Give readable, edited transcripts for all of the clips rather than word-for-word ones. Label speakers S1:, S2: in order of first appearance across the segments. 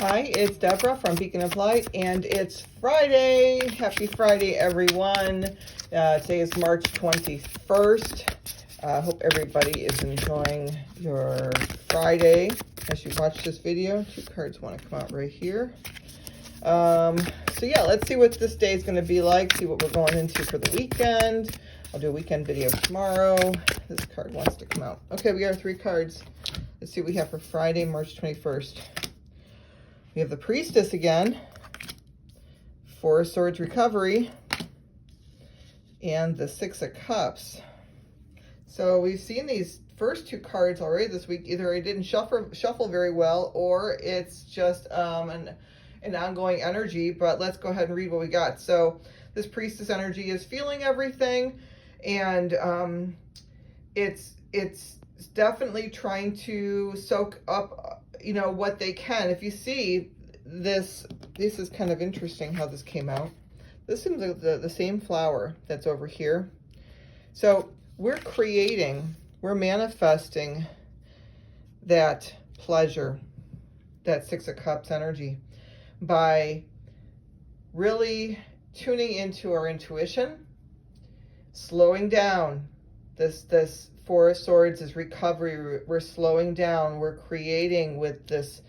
S1: Hi, it's Deborah from Beacon of Light, and it's Friday. Happy Friday, everyone. Today is March 21st. Hope everybody is enjoying your Friday as you watch this video. Two cards want to come out right here. So yeah, let's see what this day is going to be like, see what we're going into for the weekend. I'll do a weekend video tomorrow. This card wants to come out. Okay, we got our three cards. Let's see what we have for Friday, March 21st. We have the Priestess again, Four of Swords Recovery, and the Six of Cups. So we've seen these first two cards already this week. Either I didn't shuffle very well, or it's just an ongoing energy, but let's go ahead and read what we got. So this Priestess energy is feeling everything, and it's definitely trying to soak up what they can. If you see this is kind of interesting how this came out. This is the same flower that's over here. So we're manifesting that pleasure, that Six of Cups energy, by really tuning into our intuition, slowing down. This Four of Swords is recovery. We're slowing down. We're creating with this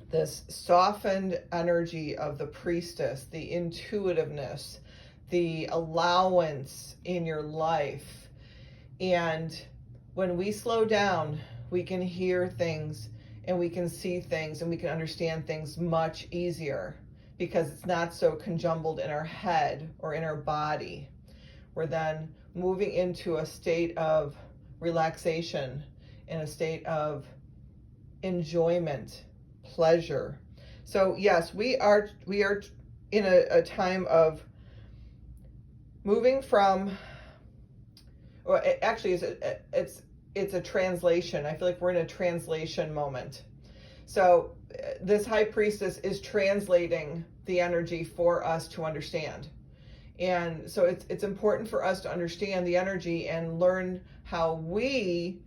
S1: this softened energy of the Priestess, the intuitiveness, the allowance in your life. And when we slow down, we can hear things and we can see things and we can understand things much easier because it's not so conjumbled in our head or in our body. We're then moving into a state of relaxation, in a state of enjoyment, pleasure. So yes, we are in a time of moving from, or it actually is it's a translation. I feel like we're in a translation moment. So this High Priestess is translating the energy for us to understand. And so it's important for us to understand the energy and learn how we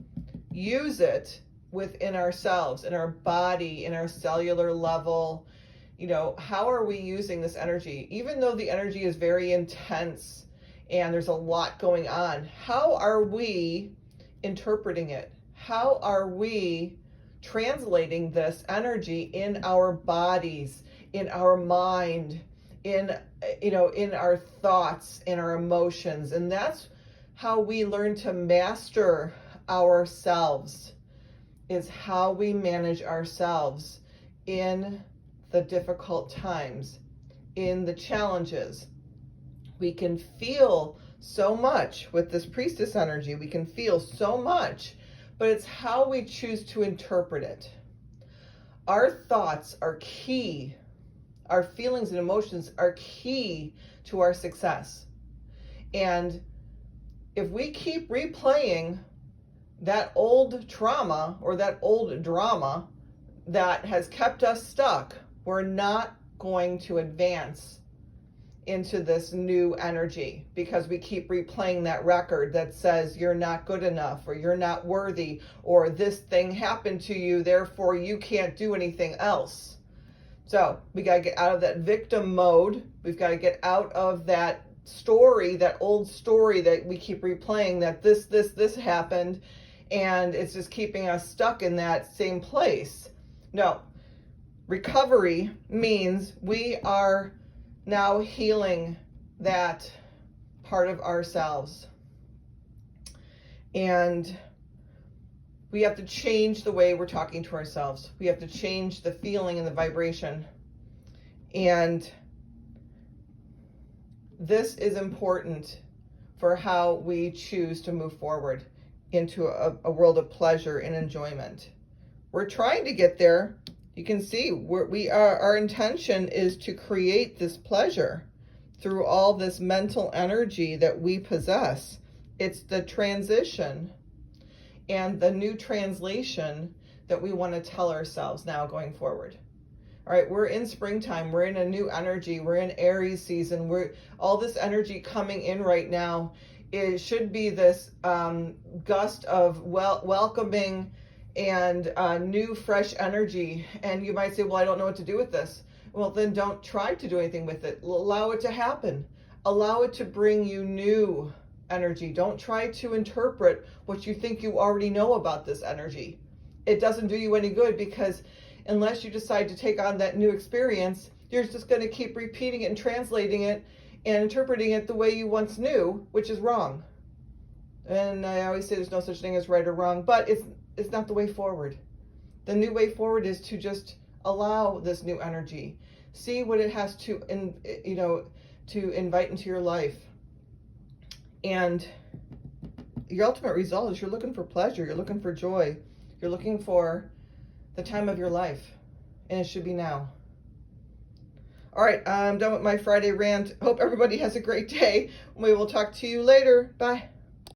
S1: use it within ourselves, in our body, in our cellular level. How are we using this energy? Even though the energy is very intense and there's a lot going on, how are we interpreting it? How are we translating this energy in our bodies, in our mind, in our thoughts, in our emotions? And that's how we learn to master ourselves, is how we manage ourselves in the difficult times, in the challenges. We can feel so much with this Priestess energy. We can feel so much, but it's how we choose to interpret it. Our thoughts are key. Our feelings and emotions are key to our success. And if we keep replaying that old trauma or that old drama that has kept us stuck, we're not going to advance into this new energy, because we keep replaying that record that says you're not good enough, or you're not worthy, or this thing happened to you, therefore you can't do anything else. So we got to get out of that victim mode. We've got to get out of that story, that old story that we keep replaying, that this happened, and it's just keeping us stuck in that same place. No, recovery means we are now healing that part of ourselves. And we have to change the way we're talking to ourselves. We have to change the feeling and the vibration. And this is important for how we choose to move forward into a world of pleasure and enjoyment. We're trying to get there. You can see our intention is to create this pleasure through all this mental energy that we possess. It's the transition and the new translation that we want to tell ourselves now going forward. All right, we're in springtime. We're in a new energy. We're in Aries season. All this energy coming in right now. It should be this gust of welcoming and new, fresh energy. And you might say, well, I don't know what to do with this. Well, then don't try to do anything with it. Allow it to happen. Allow it to bring you new energy. Don't try to interpret what you think you already know about this energy. It doesn't do you any good, because unless you decide to take on that new experience, you're just going to keep repeating it and translating it and interpreting it the way you once knew, which is wrong. And I always say there's no such thing as right or wrong, but it's not the way forward. The new way forward is to just allow this new energy. See what it has to, to invite into your life. And your ultimate result is you're looking for pleasure, you're looking for joy, you're looking for the time of your life, and it should be now. All right, I'm done with my Friday rant. Hope everybody has a great day. We will talk to you later. Bye.